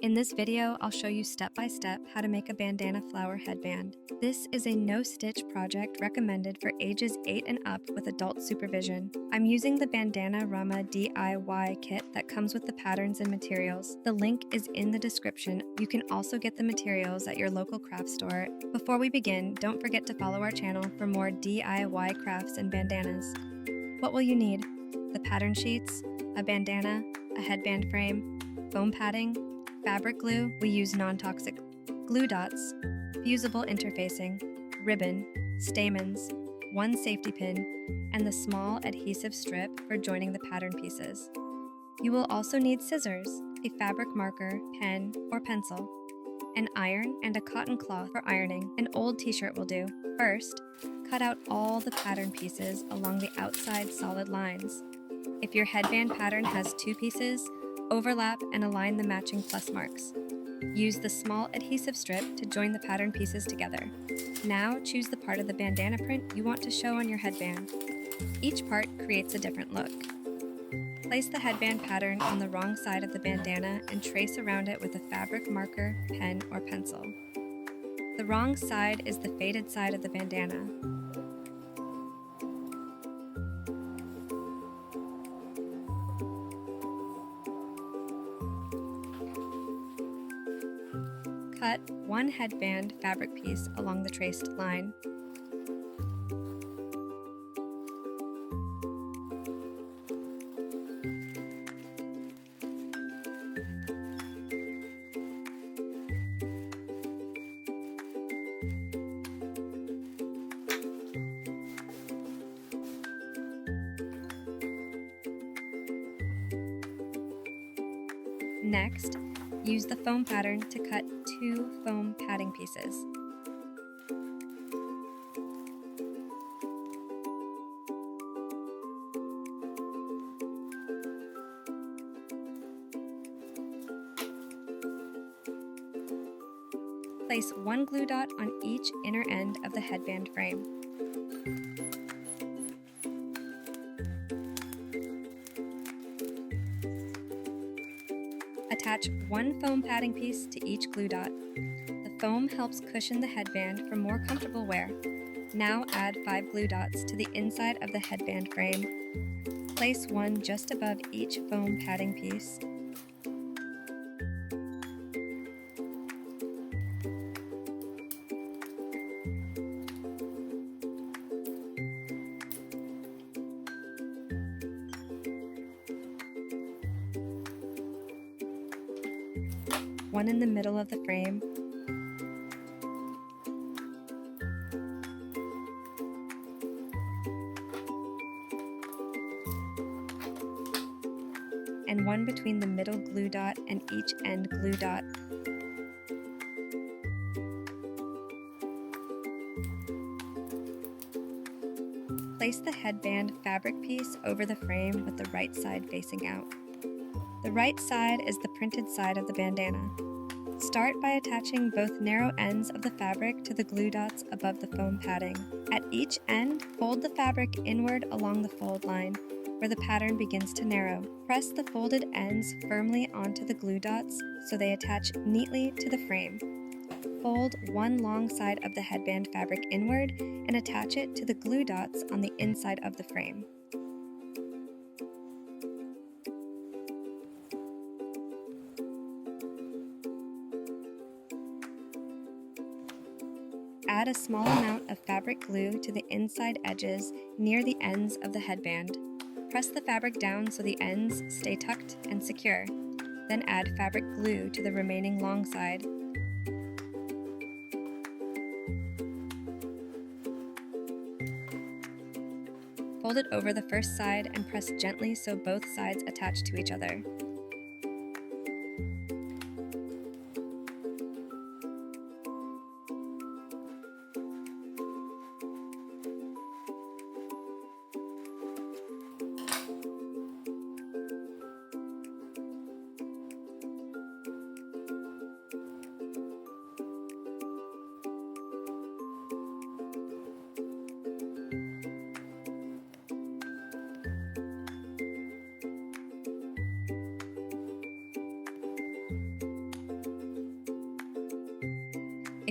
In this video, I'll show you step by step how to make a bandana flower headband. This is a no-stitch project recommended for ages 8 and up with adult supervision. I'm using the Bandana Rama DIY kit that comes with the patterns and materials. The link is in the description. You can also get the materials at your local craft store. Before we begin, don't forget to follow our channel for more DIY crafts and bandanas. What will you need? The pattern sheets, a bandana, a headband frame, foam padding, fabric glue, we use non-toxic glue dots, fusible interfacing, ribbon, stamens, one safety pin, and the small adhesive strip for joining the pattern pieces. You will also need scissors, a fabric marker, pen, or pencil, an iron, and a cotton cloth for ironing. An old t-shirt will do. First, cut out all the pattern pieces along the outside solid lines. If your headband pattern has 2 pieces, overlap and align the matching plus marks. Use the small adhesive strip to join the pattern pieces together. Now choose the part of the bandana print you want to show on your headband. Each part creates a different look. Place the headband pattern on the wrong side of the bandana and trace around it with a fabric marker, pen, or pencil. The wrong side is the faded side of the bandana. Cut one headband fabric piece along the traced line. Next, use the foam pattern to cut 2 foam padding pieces. Place one glue dot on each inner end of the headband frame. Attach one foam padding piece to each glue dot. The foam helps cushion the headband for more comfortable wear. Now add 5 glue dots to the inside of the headband frame. Place one just above each foam padding piece. One in the middle of the frame, and one between the middle glue dot and each end glue dot. Place the headband fabric piece over the frame with the right side facing out. The right side is the printed side of the bandana. Start by attaching both narrow ends of the fabric to the glue dots above the foam padding. At each end, fold the fabric inward along the fold line, where the pattern begins to narrow. Press the folded ends firmly onto the glue dots so they attach neatly to the frame. Fold one long side of the headband fabric inward and attach it to the glue dots on the inside of the frame. Add a small amount of fabric glue to the inside edges near the ends of the headband. Press the fabric down so the ends stay tucked and secure. Then add fabric glue to the remaining long side. Fold it over the first side and press gently so both sides attach to each other.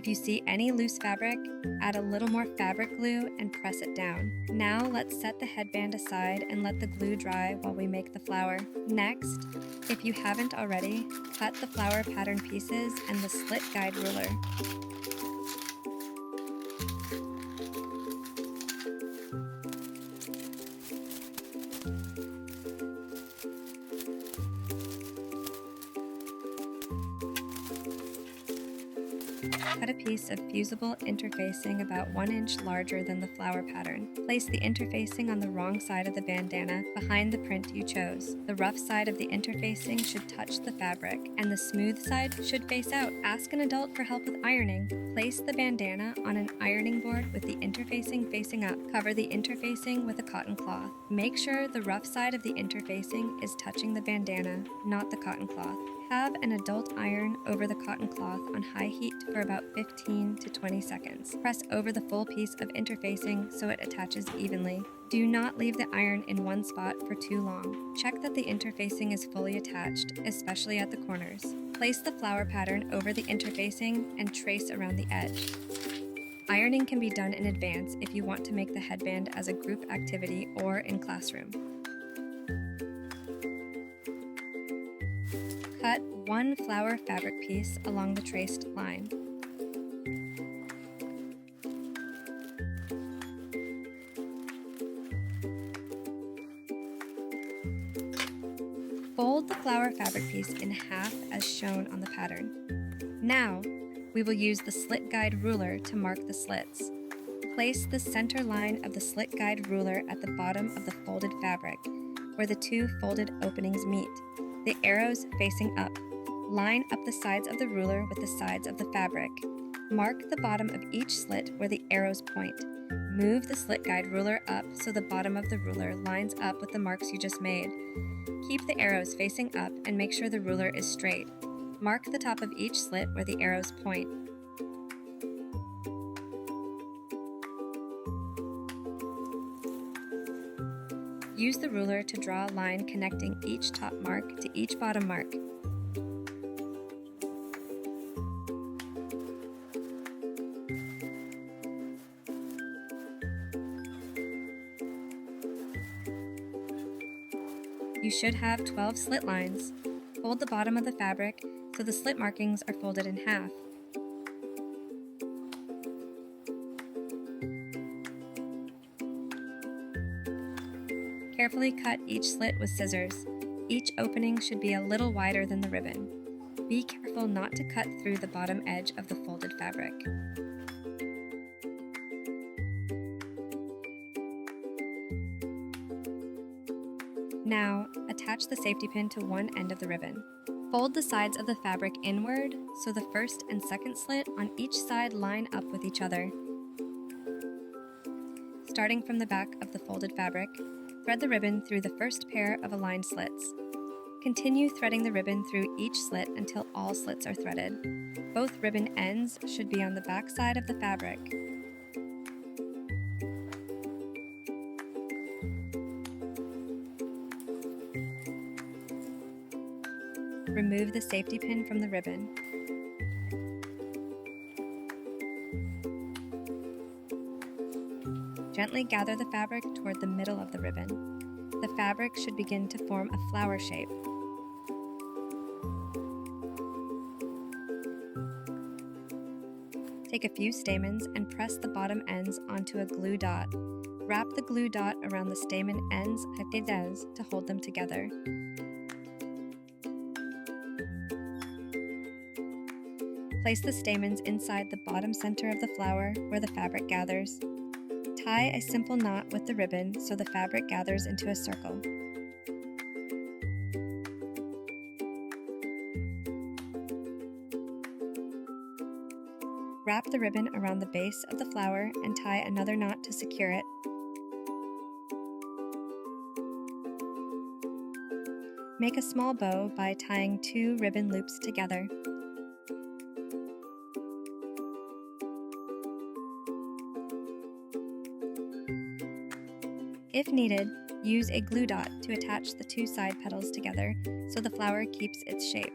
If you see any loose fabric, add a little more fabric glue and press it down. Now let's set the headband aside and let the glue dry while we make the flower. Next, if you haven't already, cut the flower pattern pieces and the slit guide ruler. Cut a piece of fusible interfacing about 1 inch larger than the flower pattern. Place the interfacing on the wrong side of the bandana, behind the print you chose. The rough side of the interfacing should touch the fabric, and the smooth side should face out. Ask an adult for help with ironing. Place the bandana on an ironing board with the interfacing facing up. Cover the interfacing with a cotton cloth. Make sure the rough side of the interfacing is touching the bandana, not the cotton cloth. Have an adult iron over the cotton cloth on high heat for about 15 to 20 seconds. Press over the full piece of interfacing so it attaches evenly. Do not leave the iron in one spot for too long. Check that the interfacing is fully attached, especially at the corners. Place the flower pattern over the interfacing and trace around the edge. Ironing can be done in advance if you want to make the headband as a group activity or in classroom. Cut 1 flower fabric piece along the traced line. Fold the flower fabric piece in half as shown on the pattern. Now, we will use the slit guide ruler to mark the slits. Place the center line of the slit guide ruler at the bottom of the folded fabric, where the 2 folded openings meet, the arrows facing up. Line up the sides of the ruler with the sides of the fabric. Mark the bottom of each slit where the arrows point. Move the slit guide ruler up so the bottom of the ruler lines up with the marks you just made. Keep the arrows facing up and make sure the ruler is straight. Mark the top of each slit where the arrows point. Use the ruler to draw a line connecting each top mark to each bottom mark. You should have 12 slit lines. Fold the bottom of the fabric so the slit markings are folded in half. Carefully cut each slit with scissors. Each opening should be a little wider than the ribbon. Be careful not to cut through the bottom edge of the folded fabric. Now, attach the safety pin to one end of the ribbon. Fold the sides of the fabric inward so the first and second slit on each side line up with each other. Starting from the back of the folded fabric, thread the ribbon through the first pair of aligned slits. Continue threading the ribbon through each slit until all slits are threaded. Both ribbon ends should be on the back side of the fabric. Remove the safety pin from the ribbon. Gently gather the fabric toward the middle of the ribbon. The fabric should begin to form a flower shape. Take a few stamens and press the bottom ends onto a glue dot. Wrap the glue dot around the stamen ends handmade to hold them together. Place the stamens inside the bottom center of the flower where the fabric gathers. Tie a simple knot with the ribbon so the fabric gathers into a circle. Wrap the ribbon around the base of the flower and tie another knot to secure it. Make a small bow by tying 2 ribbon loops together. If needed, use a glue dot to attach the 2 side petals together so the flower keeps its shape.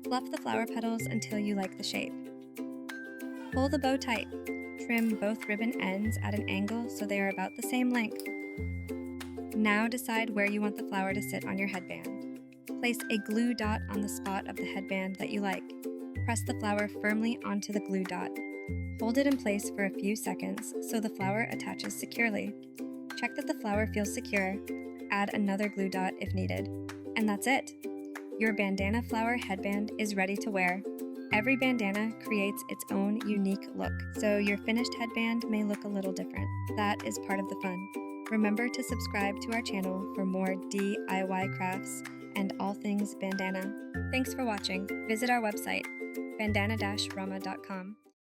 Fluff the flower petals until you like the shape. Pull the bow tight. Trim both ribbon ends at an angle so they are about the same length. Now decide where you want the flower to sit on your headband. Place a glue dot on the spot of the headband that you like. Press the flower firmly onto the glue dot. Hold it in place for a few seconds so the flower attaches securely. Check that the flower feels secure. Add another glue dot if needed. And that's it! Your bandana flower headband is ready to wear. Every bandana creates its own unique look, so your finished headband may look a little different. That is part of the fun. Remember to subscribe to our channel for more DIY crafts and all things bandana. Thanks for watching. Visit our website, bandana-rama.com.